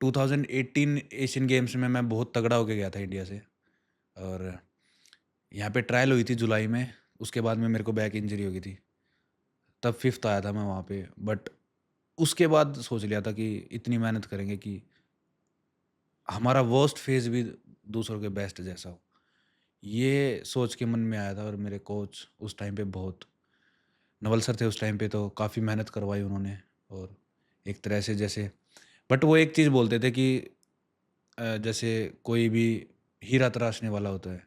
2018 Asian games में मैं बहुत तगड़ा होके गया था इंडिया से। और यहाँ पे ट्रायल हुई थी जुलाई में, उसके बाद में मेरे को बैक इंजरी हो गई थी। तब 5th आया था मैं वहाँ पे, बट उसके बाद सोच लिया था कि इतनी मेहनत करेंगे कि हमारा वर्स्ट फेज़ भी दूसरों के बेस्ट जैसा हो। ये सोच के मन में आया था। और मेरे कोच उस टाइम पे बहुत नवल सर थे उस टाइम पे, तो काफ़ी मेहनत करवाई उन्होंने। और एक तरह से जैसे, बट वो एक चीज़ बोलते थे कि जैसे कोई भी हीरा तराशने वाला होता है,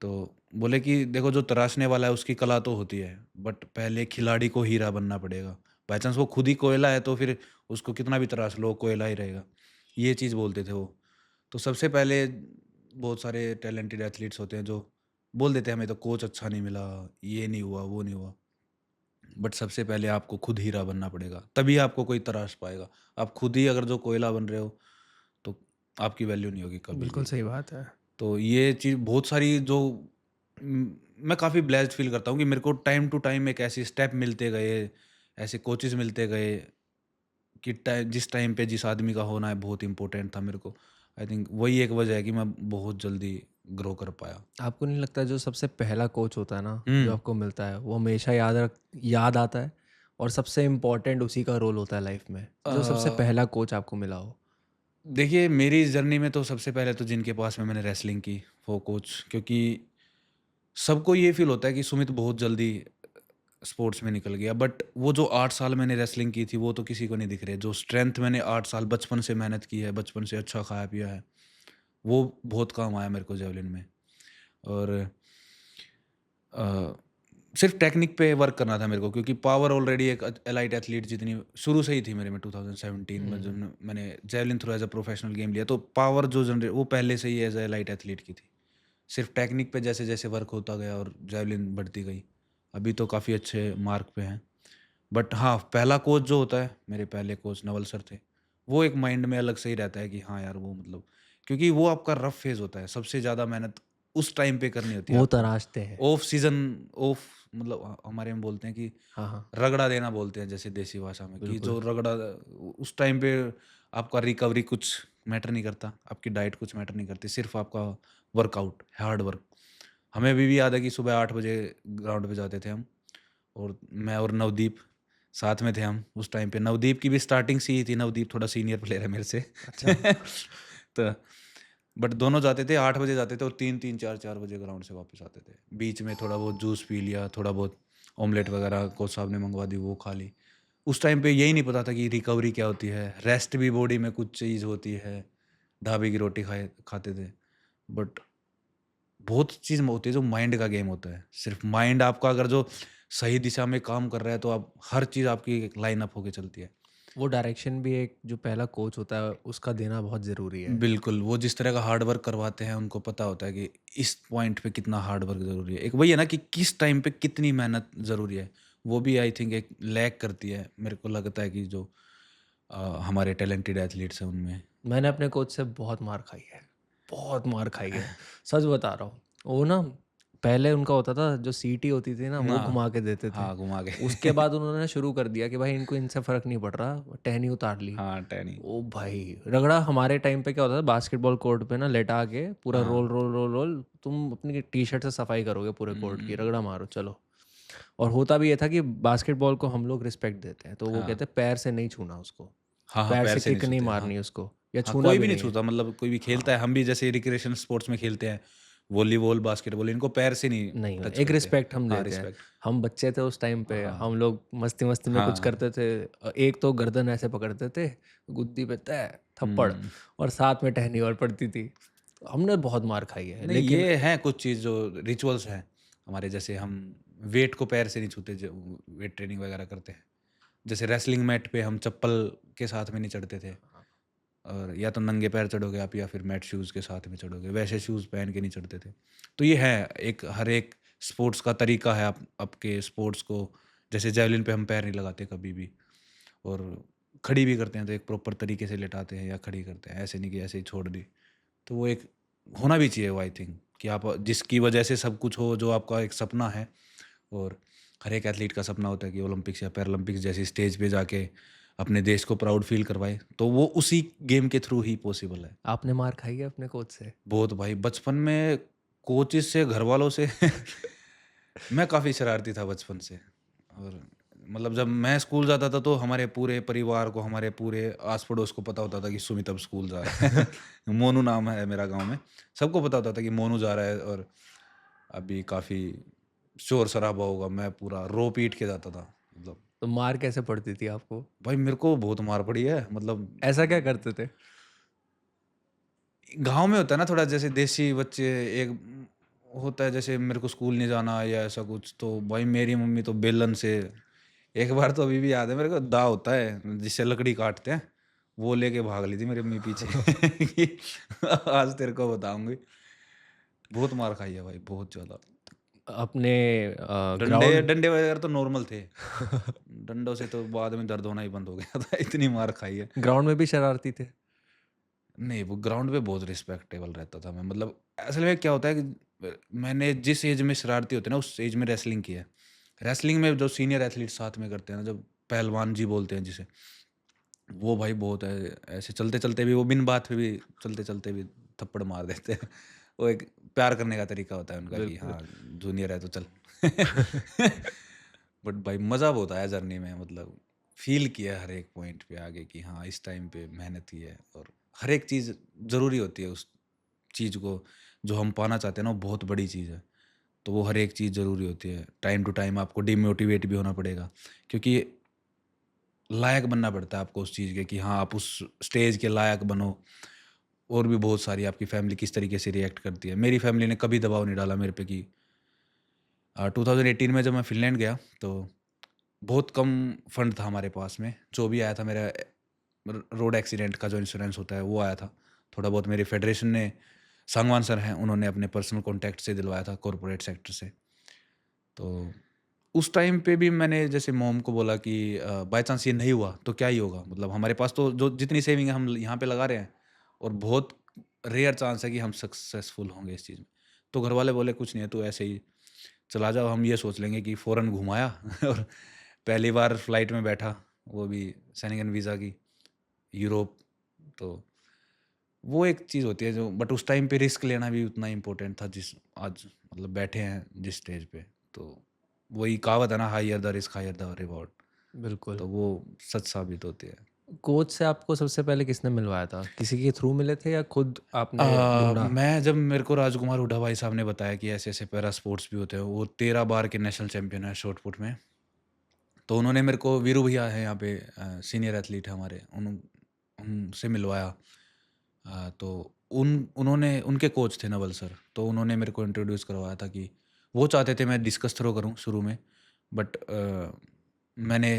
तो बोले कि देखो जो तराशने वाला है उसकी कला तो होती है, बट पहले खिलाड़ी को हीरा बनना पड़ेगा। बाई चांस वो खुद ही कोयला है तो फिर उसको कितना भी तराश लो कोयला ही रहेगा। ये चीज़ बोलते थे वो। तो सबसे पहले बहुत सारे टैलेंटेड एथलीट्स होते हैं जो बोल देते हैं हमें तो कोच अच्छा नहीं मिला, ये नहीं हुआ, वो नहीं हुआ। बट सबसे पहले आपको खुद हीरा बनना पड़ेगा, तभी आपको कोई तराश पाएगा। आप खुद ही अगर जो कोयला बन रहे हो, तो आपकी वैल्यू नहीं होगी कभी बिल्कुल भी। सही बात है। तो ये चीज़ बहुत सारी जो मैं काफ़ी ब्लेस्ड फ़ील करता हूँ कि मेरे को टाइम टू टाइम एक ऐसी स्टेप मिलते गए, ऐसे कोचेज़ मिलते गए कि जिस टाइम पे जिस आदमी का होना है बहुत इम्पोर्टेंट था मेरे को। आई थिंक वही एक वजह है कि मैं बहुत जल्दी ग्रो कर पाया। आपको नहीं लगता जो सबसे पहला कोच होता है ना, जो हुँ। आपको मिलता है, वो हमेशा याद आता है और सबसे इम्पोर्टेंट उसी का रोल होता है लाइफ में? अ, जो सबसे पहला कोच आपको मिला हो? देखिए मेरी जर्नी में तो सबसे पहले तो जिनके पास में मैंने रेसलिंग की, वो कोच, क्योंकि सबको ये फ़ील होता है कि सुमित बहुत जल्दी स्पोर्ट्स में निकल गया, बट वो जो 8 साल मैंने रेसलिंग की थी वो तो किसी को नहीं दिख रहे। जो स्ट्रेंथ मैंने 8 साल बचपन से मेहनत की है, बचपन से अच्छा खाया पिया है, वो बहुत काम आया मेरे को जेवलिन में। और अ, सिर्फ़ टेक्निक पे वर्क करना था मेरे को, क्योंकि पावर ऑलरेडी एक एलाइट एथलीट जितनी शुरू से ही थी मेरे में। 2017 में जब हुँ। मैंने javelin throw as a professional game लिया, तो पावर जो वो पहले से ही एज़ अ एलाइट एथलीट की थी। सिर्फ़ टेक्निक पे जैसे-जैसे वर्क होता गया और जेवलिन बढ़ती गई। अभी तो काफ़ी अच्छे मार्क पे हैं। बट हाँ, पहला कोच जो होता है, मेरे पहले कोच नवल सर थे। वो एक माइंड में अलग से ही रहता है कि हाँ यार, वो मतलब, क्योंकि वो आपका रफ़ फ़ेज़ होता है। सबसे ज़्यादा मेहनत उस टाइम पे करनी होती है वो आपको। तराशते हैं। ऑफ सीज़न, ऑफ मतलब हमारे में बोलते हैं कि हाँ, हाँ। रगड़ा देना बोलते हैं जैसे देसी भाषा में, कि बिल्कुल। जो रगड़ा उस टाइम पे आपका रिकवरी कुछ मैटर नहीं करता, आपकी डाइट कुछ मैटर नहीं करती, सिर्फ़ आपका वर्कआउट, हार्ड वर्क। हमें अभी भी याद है कि सुबह 8 बजे ग्राउंड पे जाते थे हम, और मैं और नवदीप साथ में थे हम उस टाइम पे। नवदीप की भी स्टार्टिंग से ही थी, नवदीप थोड़ा सीनियर प्लेयर है मेरे से। अच्छा। तो बट दोनों जाते थे, 8 बजे जाते थे और 3-3 4-4 बजे ग्राउंड से वापस आते थे। बीच में थोड़ा बहुत जूस पी लिया, थोड़ा बहुत ऑमलेट वगैरह कोच साहब ने मंगवा दी, वो खा ली। उस टाइम पे यही नहीं पता था कि रिकवरी क्या होती है, रेस्ट भी बॉडी में कुछ चीज़ होती है। ढाबे की रोटी खाते थे। बट बहुत चीज़ होती है जो माइंड का गेम होता है। सिर्फ़ माइंड आपका अगर जो सही दिशा में काम कर रहा है, तो आप हर चीज़ आपकी एक लाइन अप होके चलती है। वो डायरेक्शन भी एक जो पहला कोच होता है, उसका देना बहुत ज़रूरी है। बिल्कुल, वो जिस तरह का हार्ड वर्क करवाते हैं, उनको पता होता है कि इस पॉइंट पे कितना हार्ड वर्क ज़रूरी है। एक वही है ना कि किस टाइम पे कितनी मेहनत ज़रूरी है। वो भी आई थिंक एक लैक करती है। मेरे को लगता है कि जो हमारे टैलेंटेड एथलीट्स हैं उनमें। मैंने अपने कोच से बहुत मार खाई है, बहुत मार खाई है। सच बता रहा हूँ। वो ना पहले उनका होता था जो सीटी होती थी ना, वो हाँ, घुमा के देते थे। हाँ, घुमा के। उसके बाद उन्होंने शुरू कर दिया कि भाई इनको इनसे फ़र्क नहीं पड़ रहा, टहनी उतार ली। हाँ, टैनी। ओ भाई! रगड़ा हमारे टाइम पे क्या होता था बास्केटबॉल कोर्ट पे ना लेटा के पूरा हाँ। रोल, रोल, रोल, रोल तुम अपनी टी-शर्ट से सफाई करोगे पूरे कोर्ट की, हुँ, रगड़ा मारो चलो। और होता भी ये था कि बास्केटबॉल को हम लोग रिस्पेक्ट देते हैं, तो वो हाँ। कहते हैं पैर से नहीं छूना उसको, हाँ, हाँ, पैर पैर से से नहीं किक नहीं छूते, हाँ। मारनी उसको या हाँ, छूना कोई भी भी नहीं नहीं है। छूता, मतलब कोई भी खेलता हाँ, है, हम भी जैसे रिक्रिएशन स्पोर्ट्स में खेलते हैं, वॉलीबॉल, बास्केटबॉल, इनको पैर से नहीं नहीं टच एक करते। रिस्पेक्ट हम हाँ, देते हैं। रिस्पेक्ट। हम बच्चे थे उस टाइम पे, हाँ, हम लोग मस्ती-मस्ती में कुछ हाँ। करते थे। एक तो गर्दन ऐसे पकड़ते थे, गुद्दी पे तय, थप्पड़ हुँ। और साथ में टहनी और पड़ती थी। हमने बहुत मार खाई है, नहीं, लेकिन ये हैं कुछ चीज़ जो रिचुअल्स हैं हमारे, जैसे हम वेट को पैर से नहीं छूते, जो वेट ट्रेनिंग वगैरह करते हैं। जैसे रेसलिंग मैट पे हम चप्पल के साथ में नहीं चढ़ते थे, और या तो नंगे पैर चढ़ोगे आप, या फिर मैट शूज़ के साथ में चढ़ोगे, वैसे शूज़ पहन के नहीं चढ़ते थे। तो ये है, एक हर एक स्पोर्ट्स का तरीका है। आप आपके स्पोर्ट्स को, जैसे जेवलिन पे हम पैर नहीं लगाते कभी भी, और खड़ी भी करते हैं तो एक प्रॉपर तरीके से लेटाते हैं या खड़ी करते हैं, ऐसे नहीं कि ऐसे ही छोड़ दी। तो वो एक होना भी चाहिए वो, आई थिंक, कि आप जिसकी वजह से सब कुछ हो, जो आपका एक सपना है। और हर एक एथलीट का सपना होता है कि ओलंपिक्स या पैरालंपिक्स जैसी स्टेज पे जाके अपने देश को प्राउड फ़ील करवाए, तो वो उसी गेम के थ्रू ही पॉसिबल है। आपने मार खाई है अपने कोच से? बहुत भाई, बचपन में कोचेज़ से, घरवालों से मैं काफ़ी शरारती था बचपन से। और मतलब जब मैं स्कूल जाता था तो हमारे पूरे परिवार को, हमारे पूरे आस-पड़ोस को पता होता था कि सुमित अब स्कूल जा रहा है। मोनू नाम है मेरा गाँव में। सबको पता होता था कि मोनू जा रहा है और अभी काफ़ी शोर-शराबा होगा। मैं पूरा रो-पीट के जाता था। मतलब तो मार कैसे पड़ती थी आपको? भाई मेरे को बहुत मार पड़ी है। मतलब ऐसा क्या करते थे? गाँव में होता है ना थोड़ा, जैसे देसी बच्चे, एक होता है जैसे मेरे को स्कूल नहीं जाना या ऐसा कुछ, तो भाई मेरी मम्मी तो बेलन से, एक बार तो अभी भी याद है मेरे को, दा होता है जिससे लकड़ी काटते हैं, वो लेके भाग ली थी मेरी मम्मी पीछे कि आज तेरे को बताऊंगी। बहुत मार खाई है भाई, बहुत ज्यादा। अपने डंडे ग्राउंड डंडे वगैरह तो नॉर्मल थे। डंडों से तो बाद में दर्द होना ही बंद हो गया था इतनी मार खाई है। ग्राउंड में भी शरारती थे? नहीं, वो ग्राउंड पे बहुत रिस्पेक्टेबल रहता था मैं। मतलब असल में क्या होता है कि मैंने जिस एज में शरारती होते हैं ना, उस एज में रेसलिंग की है। रेसलिंग में जो सीनियर एथलीट साथ में करते हैं ना, जब पहलवान जी बोलते हैं जिसे, वो भाई बहुत है, ऐसे चलते-चलते भी, वो बिन बात पे भी चलते-चलते भी थप्पड़ मार देते हैं। वो एक प्यार करने का तरीका होता है उनका कि बिल्कुल। हाँ, जूनियर है तो चल। बट भाई मज़ा बहुत आया जर्नी में। मतलब फ़ील किया हर एक पॉइंट पे आगे कि हाँ, इस टाइम पे मेहनत की है और हर एक चीज़ ज़रूरी होती है उस चीज़ को, जो हम पाना चाहते हैं ना, वो बहुत बड़ी चीज़ है। तो वो हर एक चीज़ ज़रूरी होती है। टाइम टू टाइम आपको डिमोटिवेट भी होना पड़ेगा, क्योंकि लायक बनना पड़ता है आपको उस चीज़ के कि हाँ, आप उस स्टेज के लायक बनो। और भी बहुत सारी आपकी फैमिली किस तरीके से रिएक्ट करती है। मेरी फैमिली ने कभी दबाव नहीं डाला मेरे पे कि 2018 में जब मैं फ़िनलैंड गया, तो बहुत कम फंड था हमारे पास में। जो भी आया था मेरा रोड एक्सीडेंट का जो इंश्योरेंस होता है वो आया था। थोड़ा बहुत मेरी फेडरेशन ने, सांगवान सर हैं, उन्होंने अपने पर्सनल कॉन्टैक्ट से दिलवाया था, कॉर्पोरेट सेक्टर से। तो उस टाइम पे भी मैंने जैसे मॉम को बोला कि बाय चांस ये नहीं हुआ तो क्या ही होगा? मतलब हमारे पास तो जो जितनी सेविंग है हम यहाँ पे लगा रहे हैं, और बहुत रेयर चांस है कि हम सक्सेसफुल होंगे इस चीज़ में। तो घरवाले बोले कुछ नहीं है, तू ऐसे ही चला जाओ, हम ये सोच लेंगे कि फ़ॉरेन घुमाया और पहली बार फ्लाइट में बैठा, वो भी शेंगेन वीज़ा की, यूरोप। तो वो एक चीज़ होती है जो, बट उस टाइम पे रिस्क लेना भी उतना इम्पोर्टेंट था, जिस आज मतलब बैठे हैं जिस स्टेज पे। तो वही कहावत है ना, higher the risk higher the reward. बिल्कुल। तो वो सच साबित होती है। कोच से आपको सबसे पहले किसने मिलवाया था? किसी के थ्रू मिले थे या खुद आपने ढूँढा? मैं जब मेरे को राजकुमार हुड्डा भाई साहब ने बताया कि ऐसे-ऐसे पैरा स्पोर्ट्स भी होते हैं, वो 13 बार के नेशनल चैंपियन हैं शॉट पुट में। तो उन्होंने मेरे को, वीरू भैया हैं यहाँ पे, सीनियर एथलीट हैं हमारे, उनसे मिलवाया। तो उन्होंने, उनके कोच थे नवल सर, तो उन्होंने मेरे को इंट्रोड्यूस करवाया था कि वो चाहते थे मैं डिस्कस थ्रो करूँ शुरू में, बट मैंने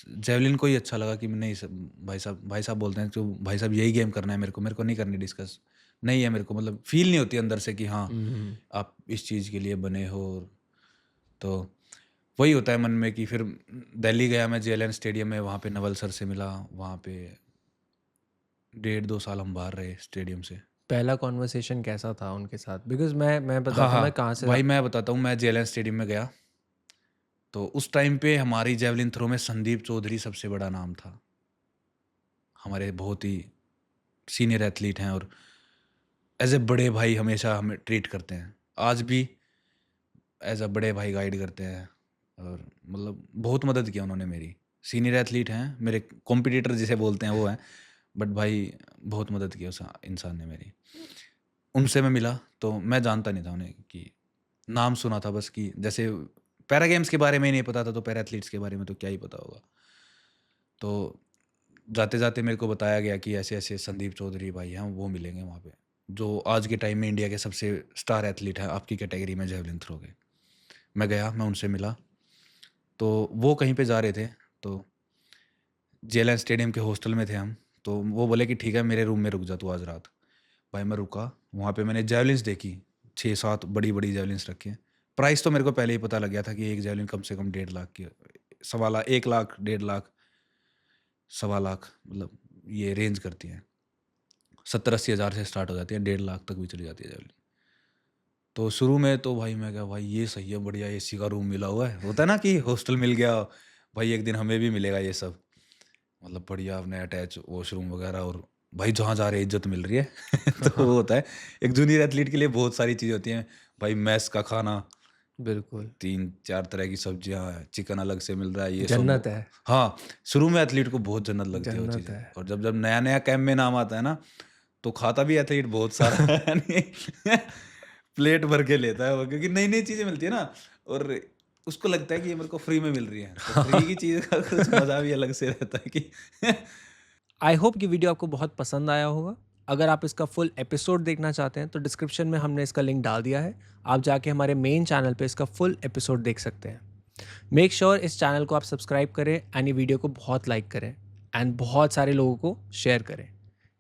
जेवलिन को ही अच्छा लगा कि नहीं सर, भाई साहब बोलते हैं तो भाई साहब यही गेम करना है मेरे को नहीं करनी डिस्कस। नहीं है मेरे को, मतलब फील नहीं होती अंदर से कि हाँ, हुँ, हुँ। आप इस चीज़ के लिए बने हो। तो वही होता है मन में कि फिर दिल्ली गया मैं, जेएलएन स्टेडियम में, वहाँ पे नवल सर से मिला। वहाँ पे 1.5-2 साल हम बाहर रहे स्टेडियम से। पहला कन्वर्सेशन कैसा था उनके साथ? बिकॉज़ मैं हाँ, बताता हूँ मैं हाँ। कहाँ से भाई मैं बताता हूँ, मैं जेएलएन स्टेडियम में गया, तो उस टाइम पे हमारी जेवलिन थ्रो में संदीप चौधरी सबसे बड़ा नाम था। हमारे बहुत ही सीनियर एथलीट हैं और एज़ अ बड़े भाई हमेशा हमें ट्रीट करते हैं। आज भी एज़ अ बड़े भाई गाइड करते हैं, और मतलब बहुत मदद किया उन्होंने मेरी। सीनियर एथलीट हैं, मेरे कॉम्पिटिटर जिसे बोलते हैं वो हैं, बट भाई बहुत मदद की उस इंसान ने मेरी। उनसे मैं मिला, तो मैं जानता नहीं था उन्हें, कि नाम सुना था बस, कि जैसे पैरा गेम्स के बारे में ही नहीं पता था, तो पैरा एथलीट्स के बारे में तो क्या ही पता होगा। तो जाते-जाते मेरे को बताया गया कि ऐसे-ऐसे संदीप चौधरी भाई हैं, वो मिलेंगे वहाँ पे, जो आज के टाइम में इंडिया के सबसे स्टार एथलीट हैं आपकी कैटेगरी में जेवलिन थ्रो के। मैं गया, मैं उनसे मिला, तो वो कहीं पे जा रहे थे, तो जेएलएन स्टेडियम के हॉस्टल में थे हम, तो वो बोले कि ठीक है मेरे रूम में रुक जा तू आज रात। भाई मैं रुका, वहाँ पे मैंने जेवलिन्स देखी, 6-7 बड़ी-बड़ी जेवलिन्स रखी हैं। प्राइस तो मेरे को पहले ही पता लग गया था कि एक जेवलिन कम से कम 1.5 लाख की, सवा ला 1 लाख, 1.5 लाख, सवा लाख, मतलब ये रेंज करती हैं। 70-80 हज़ार से स्टार्ट हो जाती है, 1.5 लाख तक भी चली जाती है जेवलिन। तो शुरू में तो भाई मैं क्या, भाई ये सही है, बढ़िया एसी का रूम मिला हुआ है। होता है ना कि हॉस्टल मिल गया, भाई एक दिन हमें भी मिलेगा ये सब। मतलब बढ़िया अपने अटैच वॉशरूम वगैरह, और भाई जहाँ जा रहे इज्जत मिल रही है। तो हाँ, वो होता है। एक जूनियर एथलीट के लिए बहुत सारी चीज़ें होती हैं भाई, मैस का खाना, बिल्कुल। 3-4 तरह की सब्जियाँ, चिकन अलग से मिल रहा है, ये सब। जन्नत है, हाँ, शुरू में एथलीट को बहुत जन्नत लगती है वो जन्नत चीज़ें, है। और जब जब नया-नया कैंप में नाम आता है ना, तो खाता भी एथलीट बहुत सारा है, यानी प्लेट भर के लेता है वो, क्योंकि नई-नई चीज़ें मिलती है ना, और उसको लगता है कि ये मेरे को फ्री में मिल रही है। तो फ्री की चीज़ का कुछ मज़ा भी अलग से रहता है कि आई होप कि वीडियो आपको बहुत पसंद आया होगा। अगर आप इसका फुल एपिसोड देखना चाहते हैं तो डिस्क्रिप्शन में हमने इसका लिंक डाल दिया है। आप जाके हमारे मेन चैनल पे इसका फुल एपिसोड देख सकते हैं। मेक श्योर इस चैनल को आप सब्सक्राइब करें एंड ये वीडियो को बहुत लाइक करें एंड बहुत सारे लोगों को शेयर करें।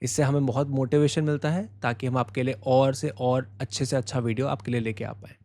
इससे हमें बहुत मोटिवेशन मिलता है ताकि हम आपके लिए और से और अच्छे से अच्छा वीडियो आपके लिए लेके आ पाएँ।